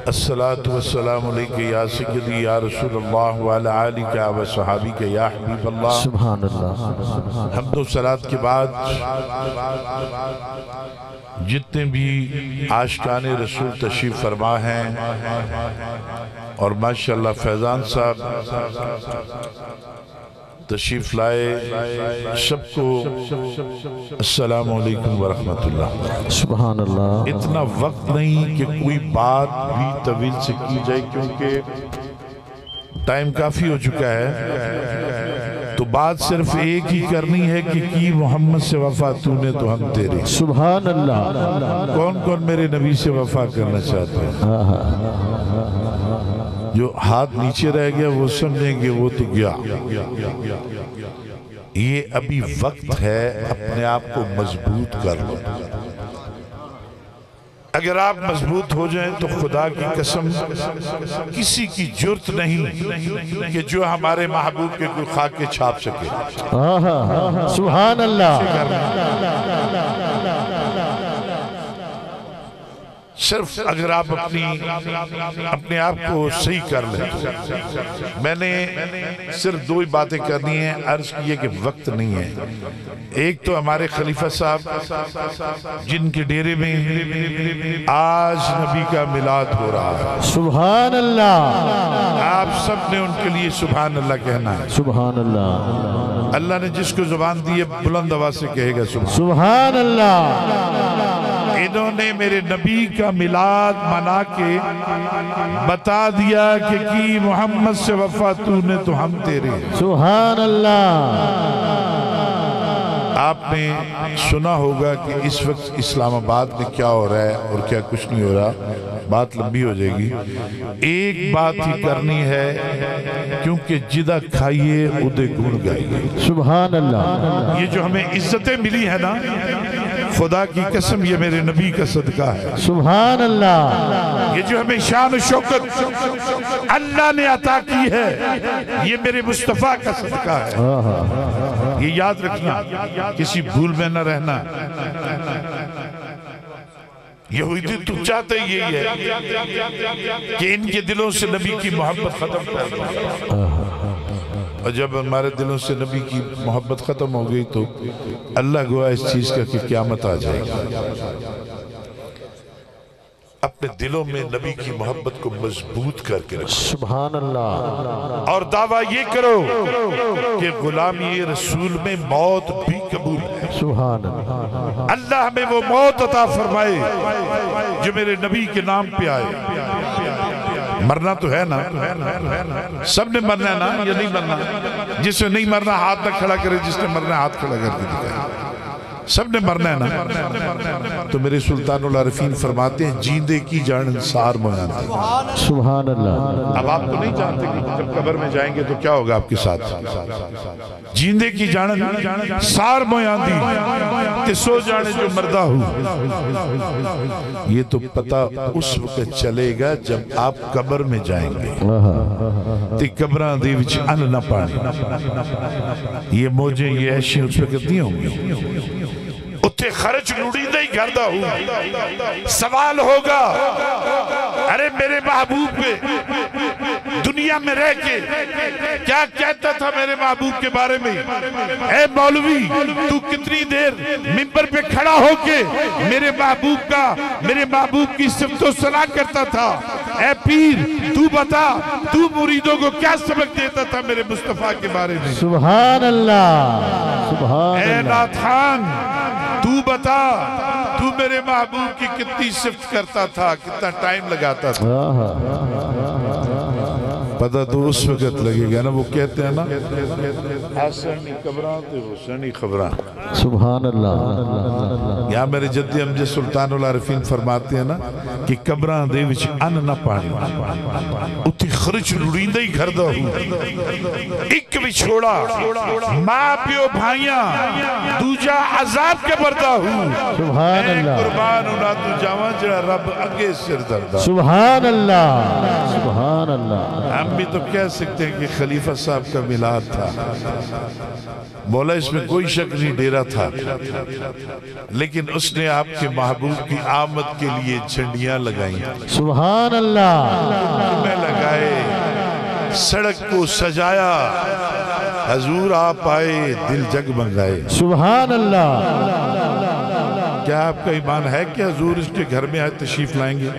الصلاة والسلام علیکہ یا سیدی یا رسول اللہ وعلی آلکہ و صحابیکہ یا حبیب اللہ۔ سبحان اللہ۔ حمد و صلاة کے بعد جتنے بھی عاشقان رسول تشریف فرما ہیں اور ماشاءاللہ فیضان صاحب تشریف لائے، سب کو السلام علیکم ورحمت اللہ۔ سبحان اللہ۔ اتنا وقت نہیں کہ کوئی بات بھی طویل سے کی جائے کیونکہ ٹائم کافی ہو چکا ہے، تو بات صرف ایک ہی کرنی ہے کہ کی محمد سے وفا تو نے تو ہم تیرے۔ سبحان اللہ۔ کون کون میرے نبی سے وفا کرنا چاہتے ہیں؟ جو ہاتھ نیچے رہ گیا وہ سمجھیں گے وہ تو گیا۔ یہ ابھی وقت ہے، اپنے آپ کو مضبوط کر لو۔ اگر آپ مضبوط ہو جائیں تو خدا کی قسم کسی کی جرت نہیں کہ جو ہمارے محبوب کے کوئی خاک کے چھاپ سکے۔ سبحان اللہ۔ صرف اگر آپ اپنے آپ کو صحیح کر لیں۔ میں نے صرف دو ہی باتیں کرنی ہیں، عرض کیے کہ وقت نہیں ہے۔ ایک تو ہمارے خلیفہ صاحب جن کے ڈیرے میں آج نبی کا میلاد ہو رہا ہے، سبحان اللہ۔ آپ سب نے ان کے لیے سبحان اللہ کہنا ہے۔ سبحان اللہ۔ اللہ نے جس کو زبان دی ہے بلند آواز سے کہے گا سبحان اللہ۔ انہوں نے میرے نبی کا میلاد منا کے بتا دیا کہ کی محمد سے وفا تو نے تو ہم تیرے۔ سبحان اللہ۔ آپ نے سنا ہوگا کہ اس وقت اسلام آباد میں کیا ہو رہا ہے اور کیا کچھ نہیں ہو رہا، بات لمبی ہو جائے گی۔ ایک بات ہی کرنی ہے کیونکہ جدہ کھائیے ادھے گھڑ گائیے۔ سبحان اللہ۔ یہ جو ہمیں عزتیں ملی ہیں نا، خدا کی قسم یہ میرے نبی کا صدقہ ہے۔ سبحان اللہ۔ یہ جو ہمیں شان و شوکت اللہ نے عطا کی ہے، یہ میرے مصطفیٰ کا صدقہ ہے۔ یہ یاد رکھنا، کسی بھول میں نہ رہنا۔ یہودی تو چاہتے یہی ہے کہ ان کے دلوں سے نبی کی محبت ختم کر دیں، اور جب ہمارے دلوں سے نبی کی محبت ختم ہو گئی تو اللہ گواہ اس چیز کا کہ قیامت آ جائے گی۔ اپنے دلوں میں نبی کی محبت کو مضبوط کر کے رکھو۔ سبحان اللہ۔ اور دعویٰ یہ کرو کہ غلامی رسول میں موت بھی قبول ہے۔ سبحان اللہ۔ اللہ ہمیں وہ موت عطا فرمائے جو میرے نبی کے نام پہ آئے۔ مرنا تو ہے نا، سب نے مرنا ہے نا، یا نہیں مرنا؟ جس نے نہیں مرنا ہاتھ نہ کھڑا کرے، جس نے مرنا ہاتھ کھڑا کر کے دکھائے۔ سب نے مرنا ہے نا۔ تو میرے سلطان العارفین فرماتے ہیں جیندے کی جان انصار مویاندی۔ سبحان اللہ۔ اب آپ تو نہیں جانتے کہ جب قبر میں جائیں گے تو کیا ہوگا آپ کے ساتھ۔ جیندے کی جان انصار مویاندی کہ سو جانے جو مردہ ہو۔ یہ تو پتہ اس وقت چلے گا جب آپ قبر میں جائیں گے۔ تی قبران دے وچ ان نہ پانے، یہ موجیں یہ ایشی اس وقت نہیں ہوں گی۔ اتھے خرچ لوڑیندہ ہی گردہ ہوں۔ سوال ہوگا، ارے میرے محبوب پہ دنیا میں رہ کے کیا کہتا تھا میرے محبوب کے بارے میں؟ اے مولوی تو کتنی دیر منبر پہ کھڑا ہو کے میرے محبوب کی صفت و ثنا کرتا تھا؟ اے پیر تو بتا تو مریدوں کو کیا سبق دیتا تھا میرے مصطفیٰ کے بارے میں؟ سبحان اللہ۔ سبحان اللہ۔ اے ناتھان تو بتا تو میرے محبوب کی کتنی صفت کرتا تھا، کتنا ٹائم لگاتا تھا؟ پتہ تو اس وقت لگے گا نا، وہ کہتے ہیں نا حسنی قبران تے حسنی خبران۔ سبحان اللہ۔ یہاں میرے جدی امجد سلطان العارفین فرماتے ہیں نا کہ قبران دے وچ ان نہ پانی، اتھی خرچ لڑیندہ ہی گھردہ ہوں، ایک بھی چھوڑا ماں پیو بھائیاں دوجا عذاب کے بردہ ہوں۔ سبحان اللہ۔ اے قربان انہا تو جاواں جڑا رب اگے سر دردہ۔ سبحان اللہ۔ سبحان اللہ۔ ہم بھی تو کہہ سکتے ہیں کہ خلیفہ صاحب کا میلاد تھا۔ مولا اس میں کوئی شک نہیں، ڈیرہ اندھیرا تھا، لیکن اس نے آپ کے محبوب کی آمد کے لیے جھنڈیاں لگائیں، سبحان اللہ، میں لگائے، سڑک کو سجایا، حضور آپ آئے، دل جگمگائے۔ سبحان اللہ، کیا آپ کا ایمان ہے کہ حضور اس کے گھر میں آئے تشریف لائیں گے؟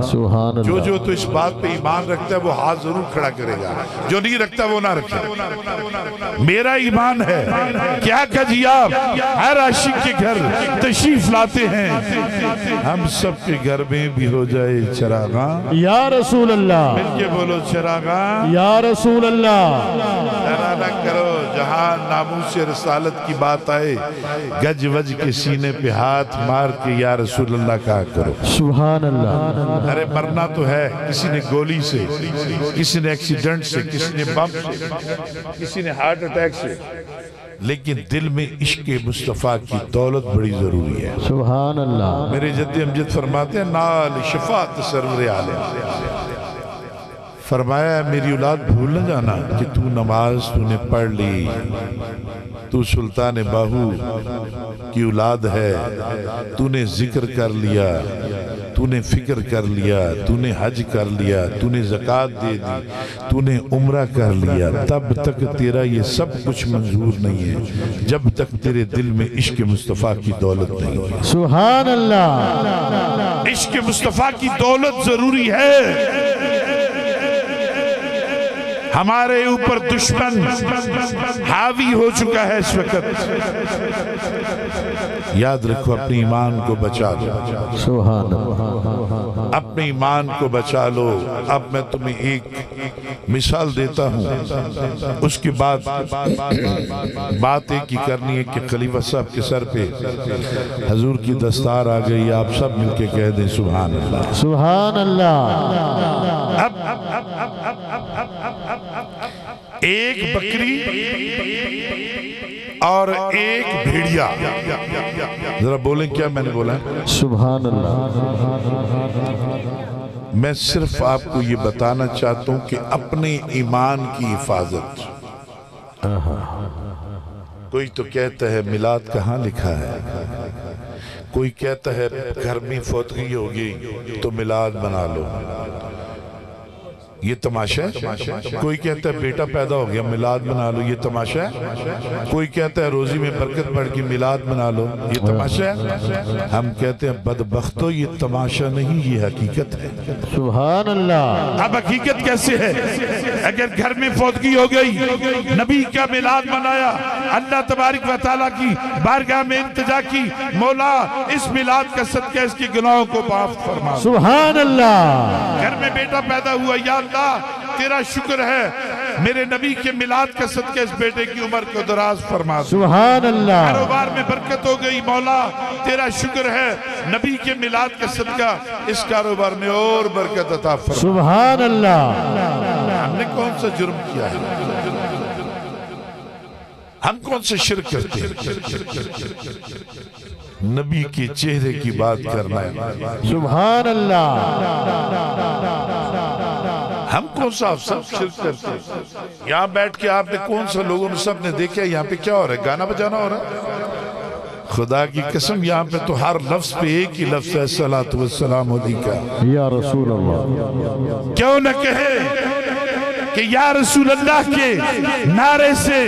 سبحان اللہ، جو تو اس بات پہ ایمان رکھتا ہے وہ ہاتھ ضرور کھڑا کرے گا، جو نہیں رکھتا وہ نہ رکھے۔ میرا ایمان ہے، کیا کہجی آپ ہر عاشق کے گھر تشریف لاتے ہیں، ہم سب کے گھر میں بھی ہو جائے چراغاں، یا رسول اللہ، مل کے بولو چراغاں، یا رسول اللہ، ڈرا نہ کرو جہاں ناموس رسالت کی بات آئے، گج وج کے سینے پہ ہاتھ مار کے یا رسول اللہ کہا کرو۔ سبحان اللہ، ارے مرنا تو ہے، کسی نے گولی سے، کسی نے ایکسیڈنٹ سے، کسی نے بم سے، کسی نے ہارٹ اٹیک سے، لیکن دل میں عشق مصطفیٰ کی دولت بڑی ضروری ہے۔ سبحان اللہ، میرے جد امجد فرماتے ہیں نال شفاعت سرور عالم، فرمایا میری اولاد بھول نہ جانا کہ تو نماز تو نے پڑھ لی، تو سلطان باہو کی اولاد ہے، تو نے ذکر کر لیا، تو نے فکر کر لیا، تو نے حج کر لیا، تو نے زکوٰۃ دے دی، تو نے عمرہ کر لیا، تب تک تیرا یہ سب کچھ منظور نہیں ہے جب تک تیرے دل میں عشق مصطفیٰ کی دولت نہیں ہے۔ سبحان اللہ، عشق مصطفیٰ کی دولت ضروری ہے۔ ہمارے اوپر دشمن حاوی ہو چکا ہے اس وقت، یاد رکھو اپنے ایمان کو بچا لو، سبحان اللہ، اپنے ایمان کو بچا لو۔ اب میں تمہیں ایک مثال دیتا ہوں، اس کے بعد بات ایک ہی کرنی ہے کہ خلیفہ صاحب کے سر پہ حضور کی دستار آ گئی، آپ سب مل کے کہہ دیں سبحان اللہ۔ سبحان اللہ، ایک بکری اور ایک بھیڑیا، ذرا بولیں کیا میں نے بولا ہے؟ سبحان اللہ، میں صرف آپ کو یہ بتانا چاہتا ہوں کہ اپنے ایمان کی حفاظت۔ کوئی تو کہتا ہے میلاد کہاں لکھا ہے، کوئی کہتا ہے گھر میں فوتگی ہوگی تو میلاد بنا لو، یہ تماشا ہے۔ کوئی کہتا ہے بیٹا پیدا ہو گیا میلاد بنا لو، یہ تماشا ہے۔ کوئی کہتا ہے روزی میں برکت بڑھ گئی میلاد بنا لو، یہ تماشا ہے۔ ہم کہتے ہیں بدبختو یہ تماشا نہیں، یہ حقیقت ہے۔ سبحان اللہ، اب حقیقت کیسے ہے؟ اگر گھر میں فوتگی ہو گئی، نبی کا میلاد منایا، اللہ تبارک و تعالیٰ کی بارگاہ میں التجا کی، مولا اس میلاد کا صدقہ اس کے گناہوں کو معاف فرما۔ سبحان اللہ، گھر میں بیٹا پیدا ہوا، یا اللہ تیرا شکر ہے میرے نبی کے میلاد کا صدقہ اس بیٹے کی عمر کو دراز فرما۔ سبحان اللہ، کاروبار میں برکت ہو گئی، مولا تیرا شکر ہے نبی کے میلاد کا صدقہ اس کاروبار میں اور برکت عطا فرما۔ سبحان اللہ، ہم نے کون سا جرم کیا ہے؟ ہم کون سے شرک کرتے ہیں؟ نبی کے چہرے کی بات کرنا ہے۔ سبحان اللہ، ہم کون سا سب شرک کرتے ہیں؟ یہاں بیٹھ کے آپ نے کون سا لوگوں نے سب نے دیکھا یہاں پہ کیا ہو رہا ہے؟ گانا بجانا ہو رہا ہے؟ خدا کی قسم یہاں پہ تو ہر لفظ پہ ایک ہی لفظ ہے صلاۃ والسلام علیکہ یا رسول اللہ، کیوں نہ کہے کہ یا رسول اللہ کے نعرے سے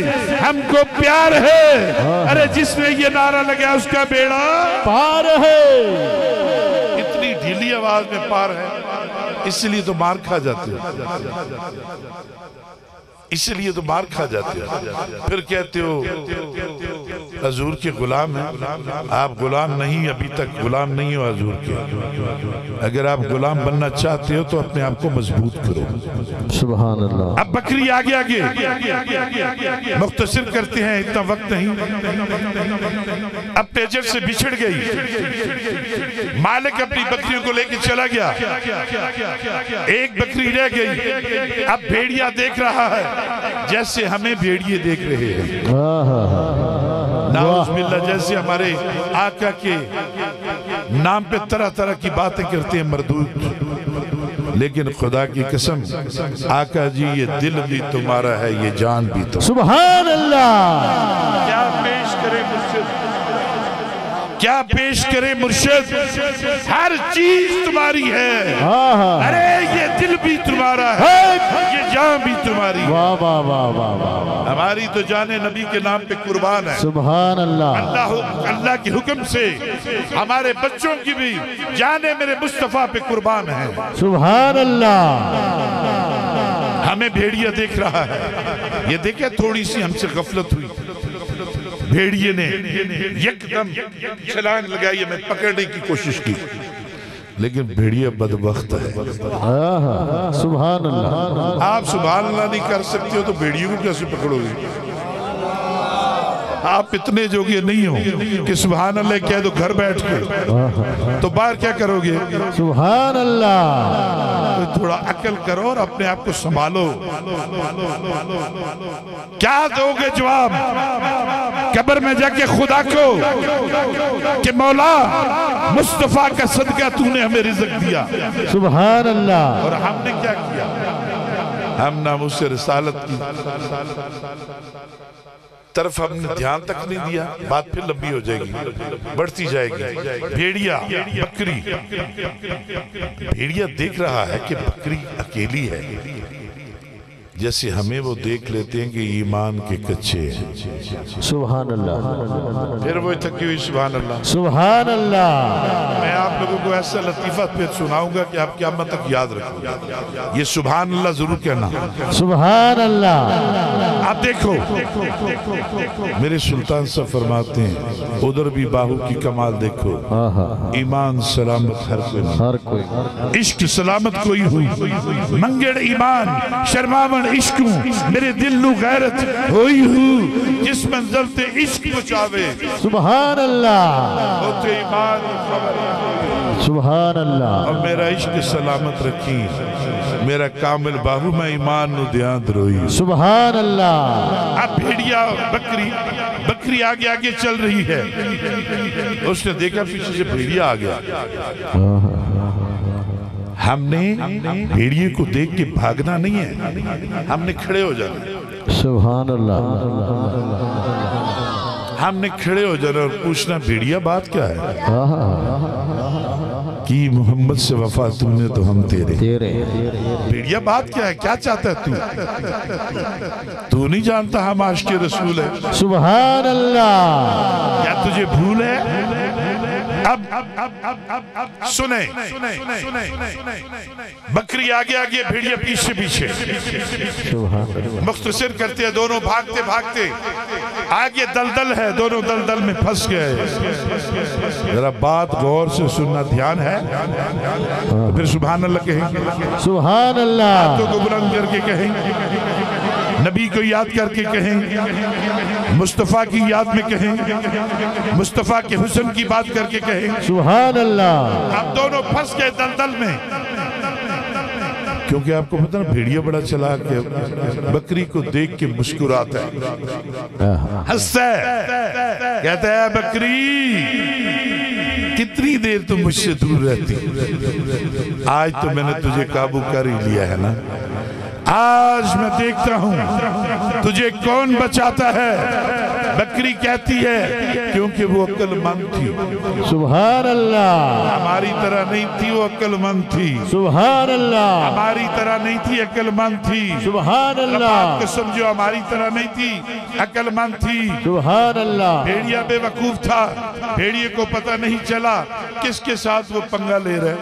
ہم کو پیار ہے۔ ارے جس نے یہ نعرہ لگا اس کا بیڑا پار ہے، اتنی ڈھیلی آواز میں پار ہے، اس لیے تو مار کھا جاتے ہیں، اس لیے تو مار کھا جاتے ہیں۔ پھر کہتے ہو حضور کے غلام ہیں، آپ غلام نہیں، ابھی تک غلام نہیں ہو حضور کے۔ اگر آپ غلام بننا چاہتے ہو تو اپنے آپ کو مضبوط کرو۔ سبحان اللہ، اب بکری آگے آگے مختصر کرتے ہیں، اتنا وقت نہیں۔ اب پیجر سے بچھڑ گئی، مالک اپنی بکریوں کو لے کے چلا گیا، ایک بکری رہ گئی۔ اب بھیڑیا دیکھ رہا ہے جیسے ہمیں بھیڑیے دیکھ رہے ہیں، نعوذ باللہ، جیسے ہمارے آقا کے نام پہ طرح طرح کی باتیں کرتے ہیں مردود، لیکن خدا کی قسم آقا جی یہ دل بھی تمہارا ہے، یہ جان بھی تمہارا۔ سبحان اللہ، کیا پیش کرے مرشد، کیا پیش کرے مرشد، ہر چیز تمہاری ہے، ارے یہ دل بھی تمہارا ہے، یہ جان بھی تمہاری۔ واہ واہ واہ واہ واہ، ہماری تو جانے نبی کے نام پہ قربان ہے۔ سبحان اللہ، اللہ کے حکم سے ہمارے بچوں کی بھی جانے میرے مصطفیٰ پہ قربان ہے۔ سبحان اللہ، ہمیں بھیڑیا دیکھ رہا ہے، یہ دیکھیں تھوڑی سی ہم سے غفلت ہوئی، بھیڑیے نے یک دم چھلانگ لگائی، ہمیں پکڑنے کی کوشش کی، لیکن بھیڑیا بدبخت ہے۔ سبحان اللہ، آپ سبحان اللہ نہیں کر سکتے ہو تو بھیڑیوں کو کیسے پکڑو گے؟ آپ اتنے جوگے نہیں ہو کہ سبحان اللہ کہہ دو گھر بیٹھ کے، تو باہر کیا کرو گے؟ سبحان اللہ، تھوڑا عقل کرو اور اپنے آپ کو سنبھالو۔ کیا دو گے جواب قبر میں جا کے خدا کو کہ مولا مصطفیٰ کا صدقہ تو نے ہمیں رزق دیا، سبحان اللہ، اور ہم نے کیا کیا؟ ہم ناموس رسالت کی طرف ہم نے دھیان تک نہیں دیا، بات پھر لمبی ہو جائے گی، بڑھتی جائے گی۔ بھیڑیا بکری، بھیڑیا دیکھ رہا ہے کہ بکری اکیلی ہے، جیسے ہمیں وہ دیکھ لیتے ہیں کہ ایمان کے کچھے ہیں۔ سبحان اللہ، پھر وہ تھکی ہوئی سبحان اللہ۔ سبحان اللہ، میں آپ لوگوں کو ایسا لطیفہ پھر سناؤں گا کہ آپ قیامت تک یاد رکھو، یہ سبحان اللہ ضرور کہنا۔ سبحان اللہ، آپ دیکھو میرے سلطان صاحب فرماتے ہیں ادھر بھی باہو کی کمال دیکھو، ایمان سلامت ہر کوئی، ہر کوئی، عشق سلامت کوئی ہوئی، منگڑ ایمان شرماون عشقوں، میرے دل نو غیرت ہوئی ہو، جس منزل تے عشق پہنچاوے، سبحان اللہ، ہوتے ایمان خبر، سبحان اللہ، اور میرا عشق سلامت رکھی، میرا کامل باہو میں ایمان نو دیاں دروئی۔ سبحان اللہ، اب بھیڑیا بکری آگے آگے چل رہی ہے، اس نے دیکھا پیچھے سے بھیڑیا آ گیا، ہم نے بھیڑیے کو دیکھ کے بھاگنا نہیں ہے، ہم نے کھڑے ہو جانا، سبحان اللہ، ہم نے کھڑے ہو جانا اور پوچھنا بھیڑیا بات کیا ہے؟ کی محمد سے وفا تم نے تو ہم تیرے، بھیڑیا بات کیا ہے؟ کیا چاہتا ہے تو نہیں جانتا ہم عاشق رسول ہے؟ سبحان اللہ، کیا تجھے بھول ہے؟ اب سنیں، بکری آگے آگے بھیڑیا پیچھے پیچھے، مختصر کرتے ہیں دونوں بھاگتے بھاگتے، آگے دلدل ہے، دونوں دلدل میں پھنس گئے۔ ذرا بات غور سے سننا، دھیان ہے، پھر سبحان اللہ کہیں گے، سبحان اللہ، ہاتھوں کو بلند کر کے کہیں، نبی کو یاد کر کے کہیں، مصطفیٰ کی یاد میں کہیں، مصطفیٰ کے حسن کی بات کر کے کہیں۔ سبحان اللہ، اب دونوں پھنس گئے دلدل میں، کیونکہ آپ کو پتہ نا بھیڑیا بڑا چلاک ہے، بکری کو دیکھ کے مسکراتا ہے، ہنستا ہے، کہتا ہے بکری کتنی دیر تم مجھ سے دور رہتی، آج تو میں نے تجھے قابو کر ہی لیا ہے نا، آج میں دیکھتا ہوں تجھے کون بچاتا ہے۔ بکری کہتی ہے کیونکہ وہ عقل مند تھی، سبحان اللہ، ہماری طرح نہیں تھی، وہ عقل مند تھی، سبحان اللہ، ہماری طرح نہیں تھی، عقل مند تھی، سبحان بات اللہ، کو سمجھو، ہماری طرح نہیں تھی، عقل مند تھی۔ سبحان اللہ، بھیڑیا بے وقوف تھا، بھیڑیے کو پتہ نہیں چلا کس کے ساتھ وہ پنگا لے رہے۔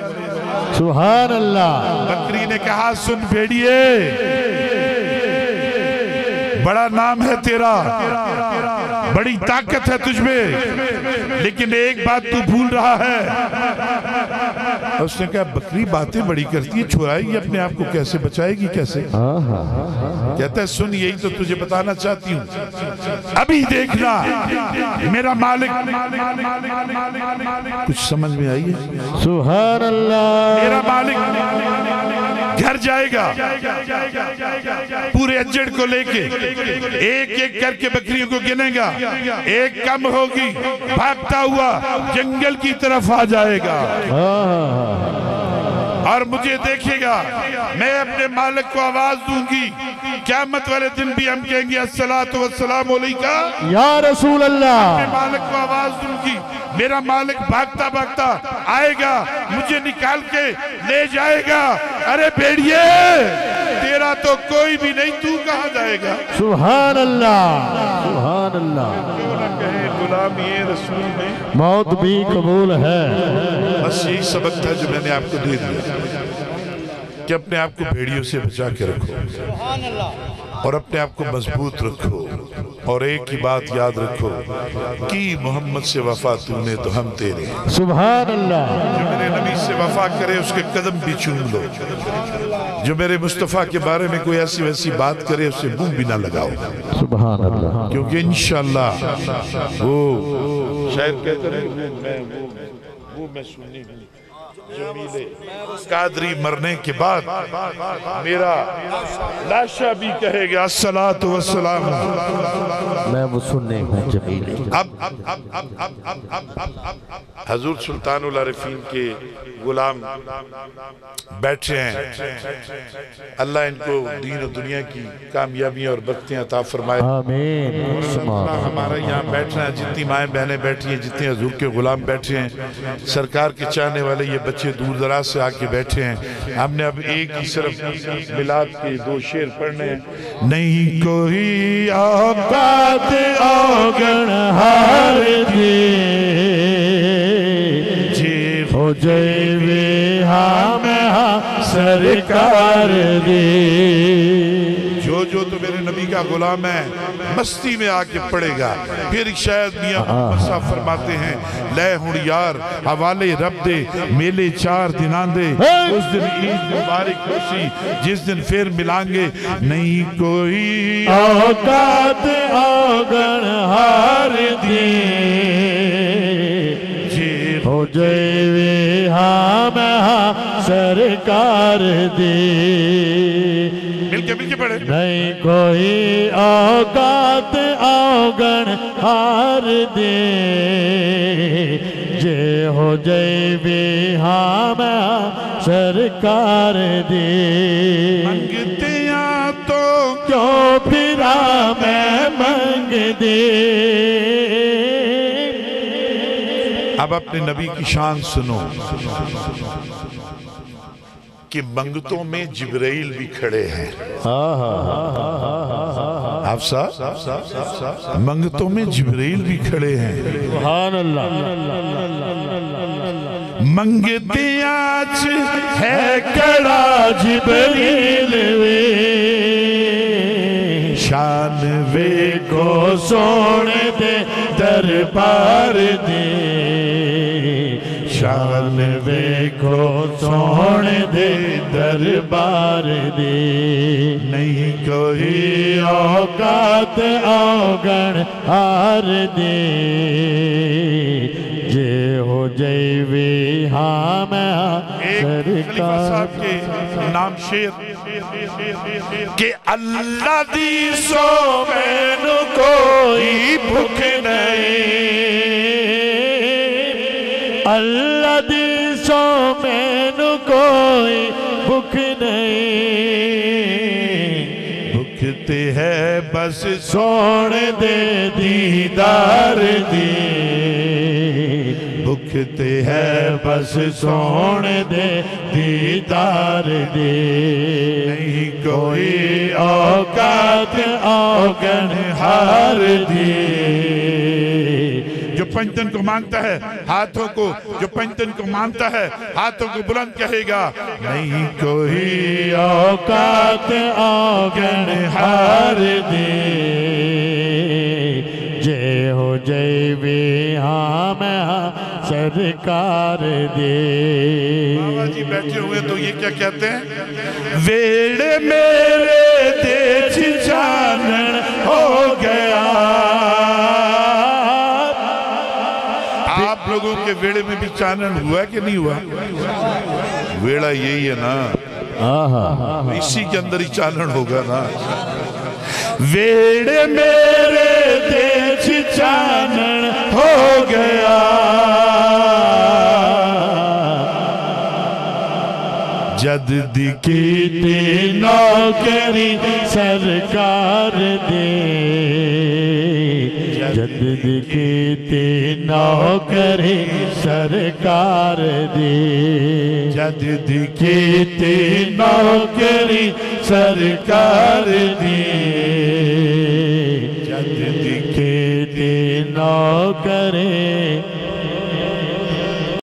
سبحان اللہ، بکری نے کہا سن بھیڑیے، بڑا نام ہے تیرا، بڑی طاقت ہے تجھ میں، لیکن ایک بات تو بھول رہا ہے۔ اس نے کہا بکری باتیں بڑی کرتی ہے، چھوڑائے گی اپنے آپ کو کیسے، بچائے گی کیسے؟ کہتا ہے سن یہی تو تجھے بتانا چاہتی ہوں، ابھی دیکھنا میرا مالک، کچھ سمجھ میں آئی ہے؟ سبحان اللہ، میرا مالک گھر جائے گا پورے اجڑ کو لے کے ایک ایک کر کے بکریوں کو گنے گا، ایک کم ہوگی بھاگتا ہوا جنگل کی طرف آ جائے گا اور مجھے دیکھے گا، میں اپنے مالک کو آواز دوں گی، قیامت والے دن بھی ہم کہیں گے الصلاۃ والسلام علیکہ یا رسول اللہ۔ اپنے مالک کو آواز دوں گی، میرا مالک بھاگتا بھاگتا آئے گا، مجھے نکال کے لے جائے گا، ارے بھیڑیے تیرا تو کوئی بھی نہیں، تو کہاں جائے گا؟ سبحان اللہ سبحان اللہ۔ کیوں نہ کہے غلام یہ رسول میں موت بھی قبول ہے۔ بس یہی سبق تھا جو میں نے آپ کو دے دیا کہ اپنے آپ کو بھیڑیوں سے بچا کے رکھو اور اپنے آپ کو مضبوط رکھو، اور ایک ہی بات یاد رکھو کہ محمد سے وفا تم نے تو ہم تیرے، سبحان اللہ۔ جو میرے نبی سے وفا کرے اس کے قدم بھی چوم لو، جو میرے مصطفیٰ کے بارے میں کوئی ایسی ویسی بات کرے اسے منہ بھی نہ لگاؤ، سبحان اللہ۔ کیونکہ انشاءاللہ وہ شاید کہتے ہیں وہ میں سنی ہوں جمیل قادری مرنے کے بعد میرا لاشا بھی کہے گا الصلاۃ والسلام، میں وہ سننے ہوں جمیل۔ اب حضور سلطان العارفین کے غلام بیٹھے ہیں، اللہ ان کو دین و دنیا کی کامیابیاں اور برکتیں عطا فرمائے۔ آمین۔ ہمارا یہاں بیٹھنا ہے، جتنی مائیں بہنیں بیٹھی ہیں، جتنے حضور کے غلام بیٹھے ہیں، سرکار کے چاہنے والے یہ بچے دور دراز سے آ کے بیٹھے ہیں، ہم نے اب ایک ہی صرف میلاد کے 2 شعر پڑھنے ہیں۔ نہیں کوئی اوقات اوگن ہار دے جی ہو جائے وے ہاں میں ہاں سرکار دے، جو تو میرے نبی کا غلام ہے مستی میں آ کے پڑے گا، پھر شاید میاں محمد صاحب فرماتے ہیں لے ہن یار حوالے رب دے میلے 4 دنان دے، اس دن عید مبارک خوشی جس دن پھر ملائیں گے، نہیں کوئی اوقات اوگن ہار دے جی ہو جائے وے ہاں میں ہاں سرکار دے، مل کے پڑھے۔ نہیں کوئی اوقات اوگن ہار دے جے ہو جائے بھی ہاں میں سرکار دے، منگتے ہیں تو کیوں پھرا میں منگ دے۔ اب اپنے نبی کی شان سنو کہ منگتوں میں جبرائیل بھی کھڑے ہیں، حفصہ منگتوں میں جبرائیل بھی کھڑے ہیں، سبحان اللہ۔ منگتے آج ہے کڑا جبریل وے شان وے کو سونے دے دربار دے، شان وے کو سونے دے دربار دے، نہیں کوئی اوقات اوگن ہار دے جے ہو جائے وے ہاں میں ایک خلیفہ سرکار صاحب کے نام شیر کہ اللہ دی سو مینو کوئی بھوک نہیں، اللہ دی سو مینو کوئی بھوک نہیں، بھکتے ہے بس سوڑ دے دیدار دی، بھکتے ہے بس سوڑ دے دیدار دے، نہیں کوئی اوقات اوگن ہار دی، جو پنجتن کو مانگتا ہے ہاتھوں کو، جو پنجتن کو مانگتا ہے ہاتھوں کو بلند کہے گا، نہیں کوئی اوقات اوگن ہار دے جے ہو جائے بھی ہاں میں ہاں سرکار دے۔ بابا جی بیٹھے ہوئے تو یہ کیا کہتے ہیں؟ ویڑے میرے دے چانن ہو گیا، آپ لوگوں کے ویڑے میں بھی چانن ہوا کہ نہیں ہوا؟ ویڑا یہی ہے نا اسی کے اندر ہی چانن ہوگا نا ویڑ میرے دیچ چانن ہو گیا جد دکھیتے نوکری سرکار دے جد دکھیتے نوکری سرکار دے جد دکھیتے نوکری سرکار دے جد دکھیتے نوکری